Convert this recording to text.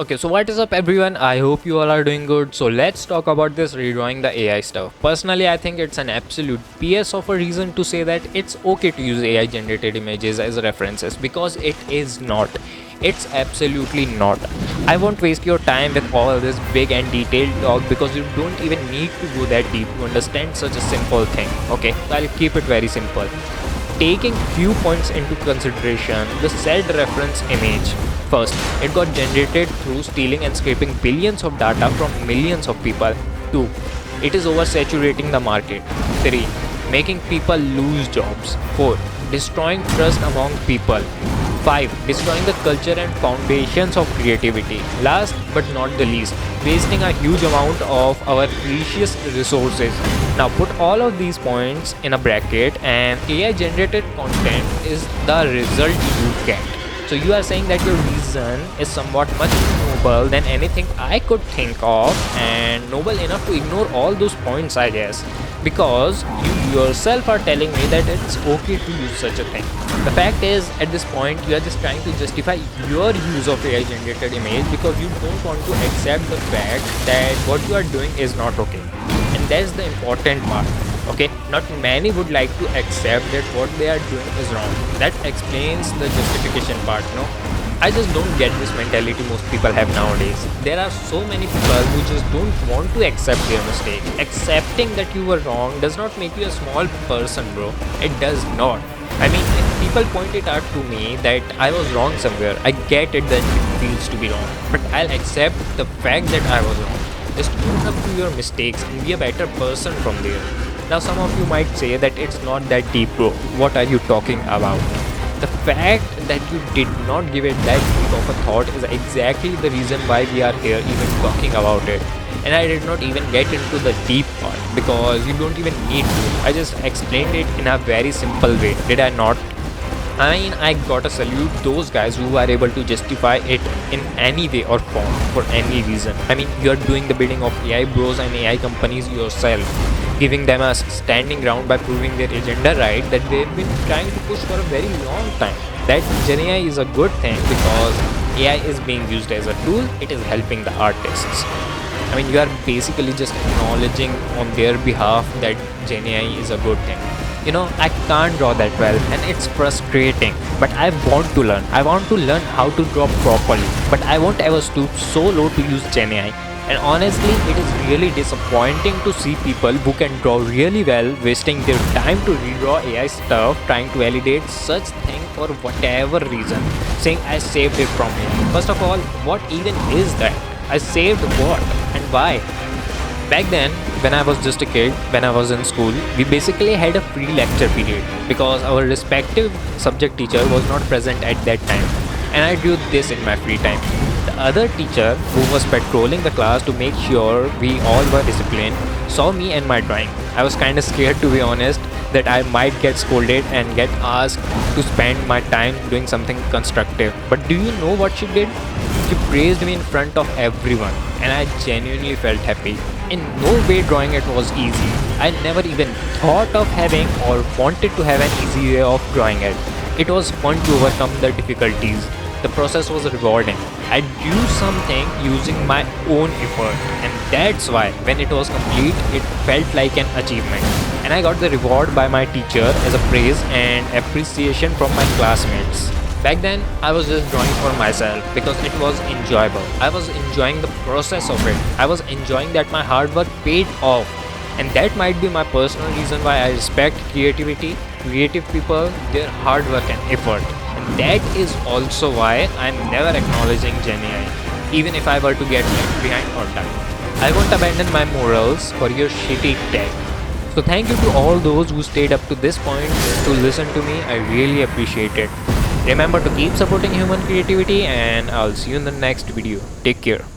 Okay, so what is up everyone? I hope you all are doing good. So let's talk about this redrawing the AI stuff. Personally, I think it's an absolute PS of a reason to say that it's okay to use AI generated images as references because it is not. It's absolutely not. I won't waste your time with all this big and detailed talk because you don't even need to go that deep to understand such a simple thing. Okay, so I'll keep it very simple. Taking few points into consideration, the said reference image. First, it got generated through stealing and scraping billions of data from millions of people. 2. It is oversaturating the market. 3. Making people lose jobs. 4. Destroying trust among people. 5. Destroying the culture and foundations of creativity. Last but not the least, wasting a huge amount of our precious resources. Now put all of these points in a bracket and AI generated content is the result you get. So you are saying that your reason is somewhat much noble than anything I could think of, and noble enough to ignore all those points, I guess, because you yourself are telling me that it's okay to use such a thing. The fact is, at this point, you are just trying to justify your use of AI generated image because you don't want to accept the fact that what you are doing is not okay. And that's the important part. Okay, not many would like to accept that what they are doing is wrong. That explains the justification part, no? I just don't get this mentality most people have nowadays. There are so many people who just don't want to accept their mistake. Accepting that you were wrong does not make you a small person, bro. It does not. I mean, if people point it out to me that I was wrong somewhere, I get it that it feels to be wrong. But I'll accept the fact that I was wrong. Just own up to your mistakes and be a better person from there. Now, some of you might say that it's not that deep, bro. What are you talking about? The fact that you did not give it that deep of a thought is exactly the reason why we are here even talking about it. And I did not even get into the deep part because you don't even need to. I just explained it in a very simple way. Did I not? I mean, I gotta salute those guys who are able to justify it in any way or form for any reason. I mean, you're doing the bidding of AI bros and AI companies yourself, giving them a standing ground by proving their agenda right that they've been trying to push for a very long time. That GenAI is a good thing because AI is being used as a tool, it is helping the artists. I mean, you are basically just acknowledging on their behalf that GenAI is a good thing. You know, I can't draw that well and it's frustrating, but I want to learn. I want to learn how to draw properly, but I won't ever stoop so low to use GenAI. And honestly, it is really disappointing to see people who can draw really well wasting their time to redraw AI stuff, trying to validate such thing for whatever reason, saying I saved it from him. First of all, what even is that? I saved what and why? Back then, when I was just a kid, when I was in school, we basically had a free lecture period because our respective subject teacher was not present at that time, and I drew this in my free time. The other teacher, who was patrolling the class to make sure we all were disciplined, saw me and my drawing. I was kinda scared, to be honest, that I might get scolded and get asked to spend my time doing something constructive. But do you know what she did? She praised me in front of everyone, and I genuinely felt happy. In no way drawing it was easy. I never even thought of having or wanted to have an easy way of drawing it. It was fun to overcome the difficulties. The process was rewarding. I drew something using my own effort, and that's why when it was complete, it felt like an achievement. And I got the reward by my teacher as a praise and appreciation from my classmates. Back then, I was just drawing for myself because it was enjoyable. I was enjoying the process of it. I was enjoying that my hard work paid off. And that might be my personal reason why I respect creativity, creative people, their hard work and effort. And that is also why I'm never acknowledging GenAI, even if I were to get left behind or die. I won't abandon my morals for your shitty tech. So thank you to all those who stayed up to this point to listen to me. I really appreciate it. Remember to keep supporting human creativity, and I'll see you in the next video. Take care.